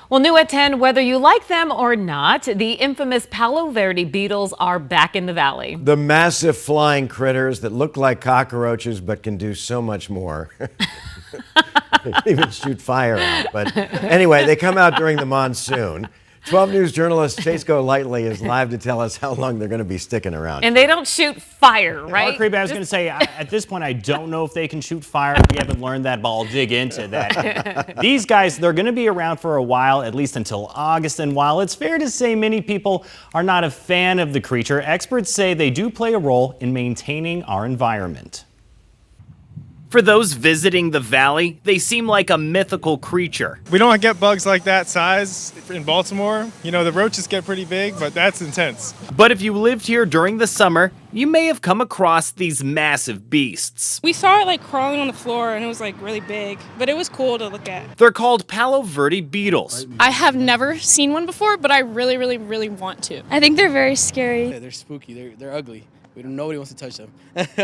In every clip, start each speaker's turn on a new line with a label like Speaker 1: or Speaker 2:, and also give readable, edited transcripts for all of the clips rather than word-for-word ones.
Speaker 1: Well, new at 10, whether you like them or not, the infamous Palo Verde beetles are back in the valley.
Speaker 2: The massive flying critters that look like cockroaches but can do so much more. They can even shoot fire out. But anyway, they come out during the monsoon. 12 News journalist Chase Golightly is live to tell us how long they're going to be sticking around.
Speaker 1: And they don't shoot fire, right?
Speaker 3: I was going to say, at this point, I don't know if they can shoot fire. We haven't learned that, but I'll dig into that. These guys, they're going to be around for a while, at least until August. And while it's fair to say many people are not a fan of the creature, experts say they do play a role in maintaining our environment. For those visiting the valley, they seem like a mythical creature.
Speaker 4: We don't get bugs like that size in Baltimore. You know, the roaches get pretty big, but that's intense.
Speaker 3: But if you lived here during the summer, you may have come across these massive beasts.
Speaker 5: We saw it like crawling on the floor and it was like really big, but it was cool to look at.
Speaker 3: They're called Palo Verde beetles.
Speaker 6: I have never seen one before, but I really, really, really want to.
Speaker 7: I think they're very scary.
Speaker 8: Yeah, they're spooky. They're ugly. Nobody wants to touch them.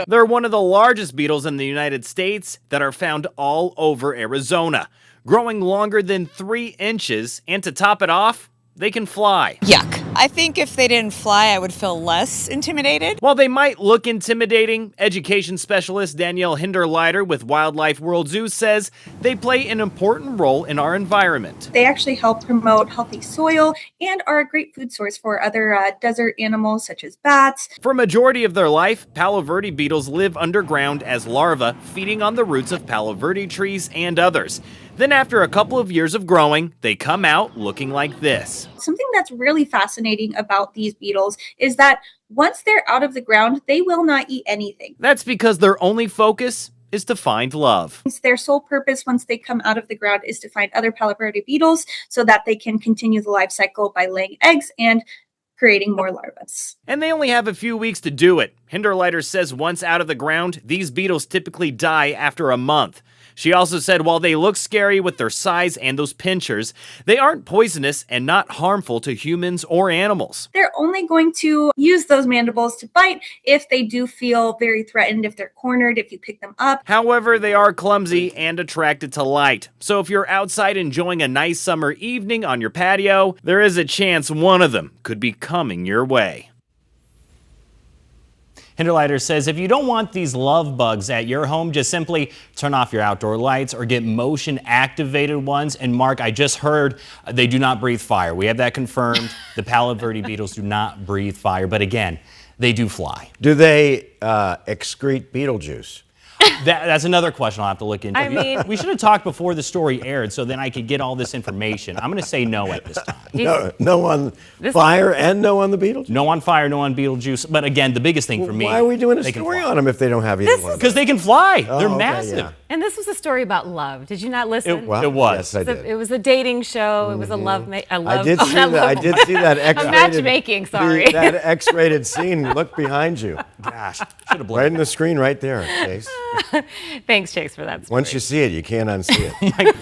Speaker 3: They're one of the largest beetles in the United States that are found all over Arizona, growing longer than 3 inches, and to top it off, they can fly.
Speaker 9: Yuck. I think if they didn't fly, I would feel less intimidated.
Speaker 3: While they might look intimidating, education specialist Danielle Hinderleiter with Wildlife World Zoo says they play an important role in our environment.
Speaker 10: They actually help promote healthy soil and are a great food source for other desert animals such as bats.
Speaker 3: For a majority of their life, Palo Verde beetles live underground as larvae, feeding on the roots of Palo Verde trees and others. Then after a couple of years of growing, they come out looking like this.
Speaker 10: Something that's really fascinating about these beetles is that once they're out of the ground, they will not eat anything.
Speaker 3: That's because their only focus is to find love.
Speaker 10: Their sole purpose once they come out of the ground is to find other Palo Verde beetles so that they can continue the life cycle by laying eggs and creating more larvae.
Speaker 3: And they only have a few weeks to do it. Hinderleiter says once out of the ground, these beetles typically die after a month. She also said while they look scary with their size and those pinchers, they aren't poisonous and not harmful to humans or animals.
Speaker 10: They're only going to use those mandibles to bite if they do feel very threatened, if they're cornered, if you pick them up.
Speaker 3: However, they are clumsy and attracted to light. So if you're outside enjoying a nice summer evening on your patio, there is a chance one of them could be coming your way. Hinderleiter says if you don't want these love bugs at your home, just simply turn off your outdoor lights or get motion activated ones. And Mark, I just heard they do not breathe fire. We have that confirmed. The Palo Verde beetles do not breathe fire, but again, they do fly.
Speaker 2: Do they excrete beetle juice?
Speaker 3: That's another question I'll have to look into.
Speaker 1: I mean,
Speaker 3: we should have talked before the story aired so then I could get all this information. I'm going to say no at this time.
Speaker 2: No on fire and no on the beetle juice?
Speaker 3: No on fire, no on Beetlejuice. But again, the biggest thing for me.
Speaker 2: Why are we doing a story on them if they don't have either one?
Speaker 3: Because they can fly. They're
Speaker 2: okay,
Speaker 3: massive.
Speaker 2: yeah.
Speaker 1: and this was a story about love. Did you not listen?
Speaker 3: It was.
Speaker 2: Yes, I did.
Speaker 1: It was a dating show. It was a love.
Speaker 2: I did see that. I did see that X-rated.
Speaker 1: matchmaking. Sorry.
Speaker 2: That X-rated scene. Look behind you.
Speaker 3: Gosh, should have
Speaker 2: Right in the screen, right there, Chase.
Speaker 1: Thanks, Chase, for that story.
Speaker 2: Once you see it, you can't unsee it.